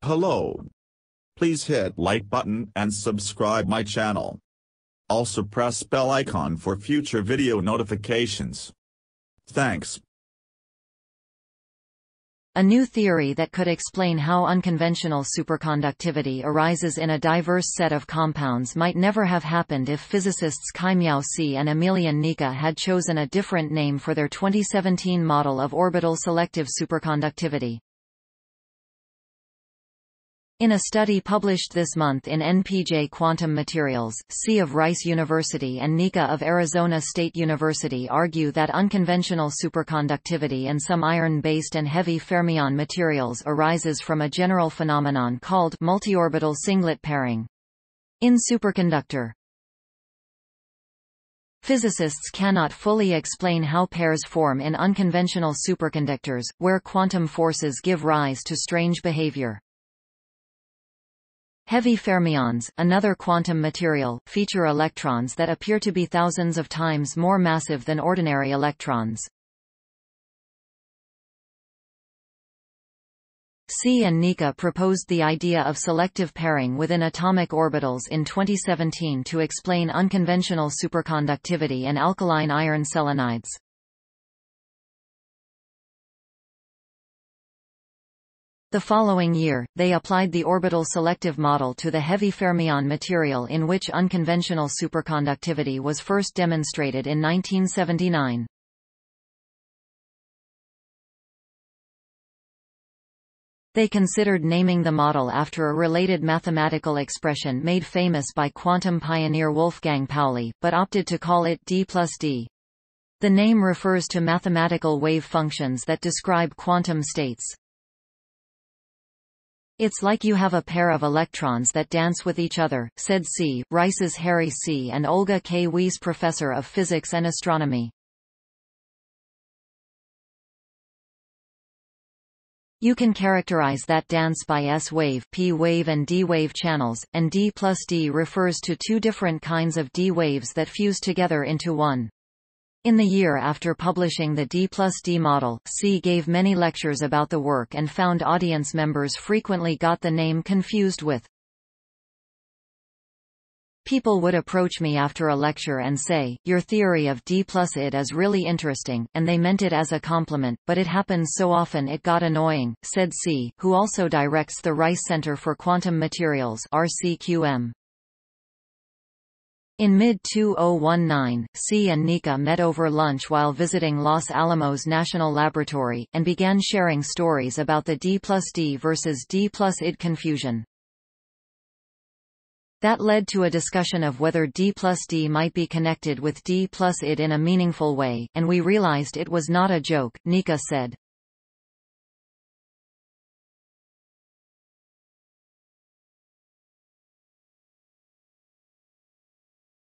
Hello. Please hit like button and subscribe my channel. Also press bell icon for future video notifications. Thanks. A new theory that could explain how unconventional superconductivity arises in a diverse set of compounds might never have happened if physicists Qimiao and Emilian Nica had chosen a different name for their 2017 model of orbital-selective superconductivity. In a study published this month in NPJ Quantum Materials, C of Rice University and Nica of Arizona State University argue that unconventional superconductivity in some iron-based and heavy-fermion materials arises from a general phenomenon called multiorbital singlet pairing. In superconductor, physicists cannot fully explain how pairs form in unconventional superconductors, where quantum forces give rise to strange behavior. Heavy fermions, another quantum material, feature electrons that appear to be thousands of times more massive than ordinary electrons. C and Nica proposed the idea of selective pairing within atomic orbitals in 2017 to explain unconventional superconductivity and alkaline iron selenides. The following year, they applied the orbital-selective model to the heavy fermion material in which unconventional superconductivity was first demonstrated in 1979. They considered naming the model after a related mathematical expression made famous by quantum pioneer Wolfgang Pauli, but opted to call it d plus d. The name refers to mathematical wave functions that describe quantum states. "It's like you have a pair of electrons that dance with each other," said C. Rice's Harry C. and Olga K. Weiss, professor of physics and astronomy. You can characterize that dance by S-wave, P-wave and D-wave channels, and D plus D refers to two different kinds of D waves that fuse together into one. In the year after publishing the D plus D model, C gave many lectures about the work and found audience members frequently got the name confused with. People would approach me after a lecture and say, "Your theory of D plus id is really interesting," and they meant it as a compliment, but it happens so often it got annoying, said C, who also directs the Rice Center for Quantum Materials (RCQM). In mid-2019, C and Nica met over lunch while visiting Los Alamos National Laboratory, and began sharing stories about the D plus D versus D plus id confusion. That led to a discussion of whether D plus D might be connected with D plus id in a meaningful way, and we realized it was not a joke, Nica said.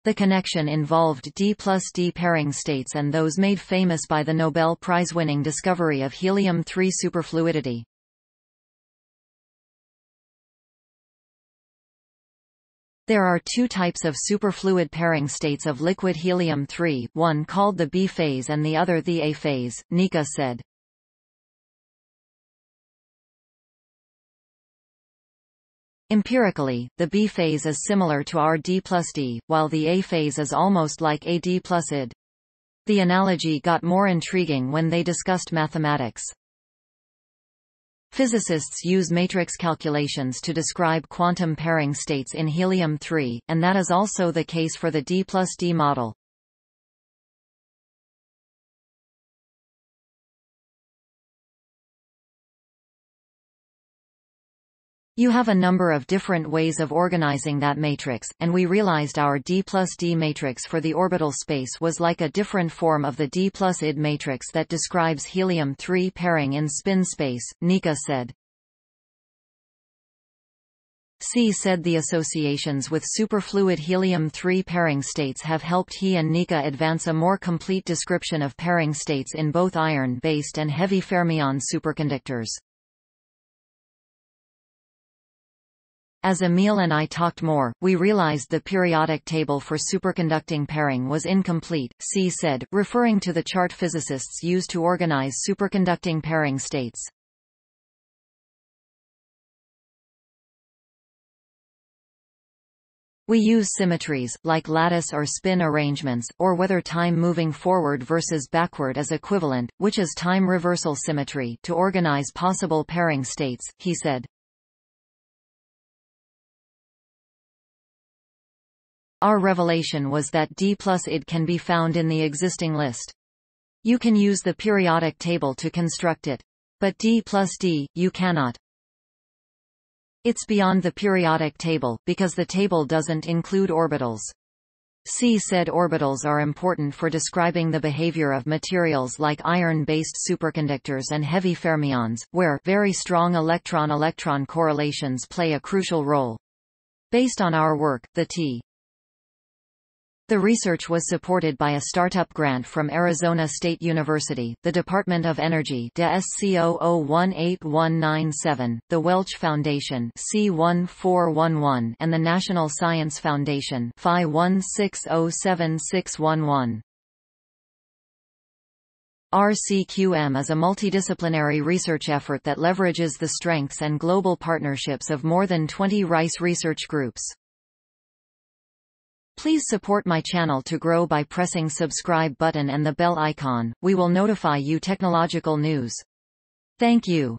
The connection involved D plus D pairing states and those made famous by the Nobel Prize-winning discovery of helium-3 superfluidity. There are two types of superfluid pairing states of liquid helium-3, one called the B phase and the other the A phase, Nica said. Empirically, the B phase is similar to our D plus D, while the A phase is almost like a D plus id. The analogy got more intriguing when they discussed mathematics. Physicists use matrix calculations to describe quantum pairing states in helium-3, and that is also the case for the D plus D model. You have a number of different ways of organizing that matrix, and we realized our D plus D matrix for the orbital space was like a different form of the D plus id matrix that describes helium-3 pairing in spin space, Nica said. C said the associations with superfluid helium-3 pairing states have helped he and Nica advance a more complete description of pairing states in both iron-based and heavy fermion superconductors. As Emil and I talked more, we realized the periodic table for superconducting pairing was incomplete, C said, referring to the chart physicists use to organize superconducting pairing states. We use symmetries, like lattice or spin arrangements, or whether time moving forward versus backward is equivalent, which is time reversal symmetry, to organize possible pairing states, he said. Our revelation was that D plus ID can be found in the existing list. You can use the periodic table to construct it. But D plus D, you cannot. It's beyond the periodic table, because the table doesn't include orbitals. C said orbitals are important for describing the behavior of materials like iron-based superconductors and heavy fermions, where very strong electron-electron correlations play a crucial role. Based on our work, the research was supported by a startup grant from Arizona State University, the Department of Energy DSCO018197, the Welch Foundation C1411, and the National Science Foundation Phi 16076611. RCQM is a multidisciplinary research effort that leverages the strengths and global partnerships of more than 20 Rice research groups. Please support my channel to grow by pressing subscribe button and the bell icon. We will notify you technological news. Thank you.